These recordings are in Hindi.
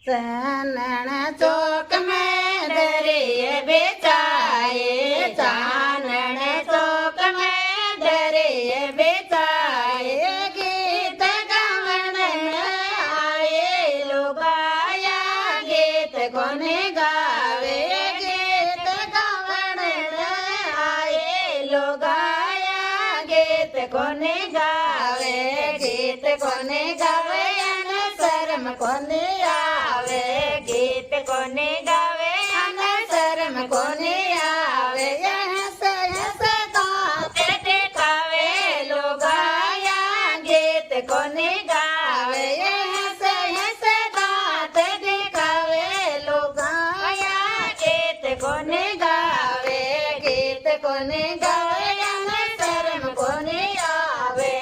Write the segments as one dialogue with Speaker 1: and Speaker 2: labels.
Speaker 1: चानन चौक में दरिए बेचाए, चानन चौक में दरिए बेचाए, गीत गावन आए लोग आया, गीत कोने गावे, गीत गावन आए लोग आया, गीत कोने गावे, गीत कोने गावे शर्म कोने आवे, गीत कोने गावे शर्म कोने आवे, हंस दांत दिखावे लोग आया, गीत कोने गावे, हंस दांत दिखावे लोग आया, गीत कोने गावे, गीत कोने गावे शर्म कोने आवे,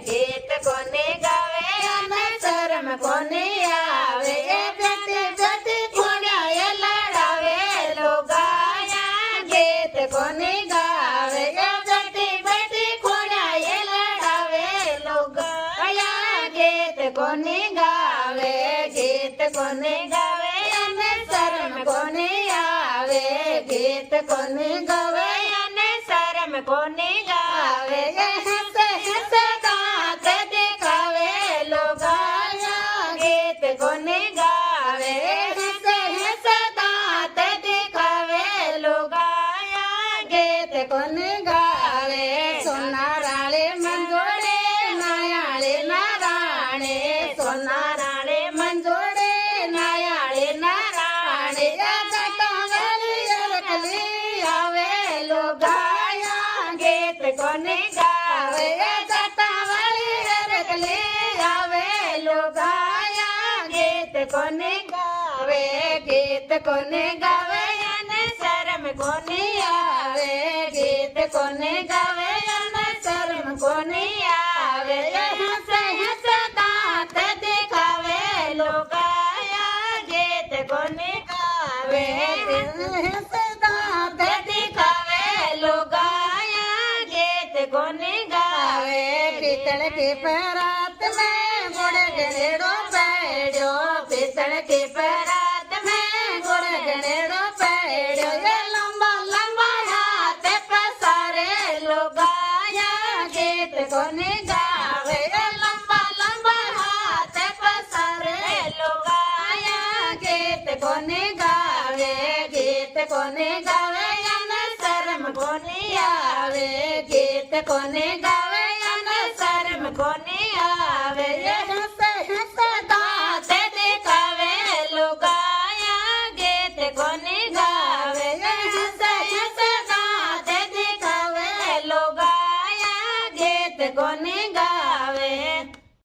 Speaker 1: गीत कोने गावे शर्म कोने आवे, बेटी बेटी पुण्य लड़ावे लोग आया, गीत कोने गावे, बेटी बेटी पुण्य लड़ावे लोग आया, गीत कोने गावे, गीत कोने गावे शर्म कोने आवे, गीत कोने गावे शर्म कोने गावे, हंस हंस दांत दिखावे लोग आया, गीत कोने गावे, हंस हंस दांत दिखावे लोग आया, गीत कोने गावे, सोनाराळे मंजोडे नायाळे नाराणे, सोनाराळे मंजोडे नायाळे नाराणे, जटावली अरकली आवे लोग आया, गीत कोने गावे, जटावली अरकली आवे लोग आया, गीत कोने गावे, गीत कोने गावे शर्म कोने आवे, गीत कोने गावे शर्म कोने आवे, हंस हंस दांत दिखावे लोग आया, गीत कोने गावे, हंस दांत दिखावे लोग आया, गीत कोने गावे, पीतल के परात में गुड़ गनेड़ो पैड़ो, पीतल के परात में गुड़ गनेड़ो पैड़ो, ये लंबा लंबा हाथ पसारे लोग आया, गीत कोने गावे, ये लंबा लंबा हाथ पसारे लोग आया, गीत कोने गावे, गीत कोने गावे शर्म कोने आवे, गीत कोने गावे शर्म कोने आवे, हंस हंस दांत दिखावे लोग आया, गीत कोने गावे, हंस हंस दांत दिखावे लोग आया, गीत कोने गावे।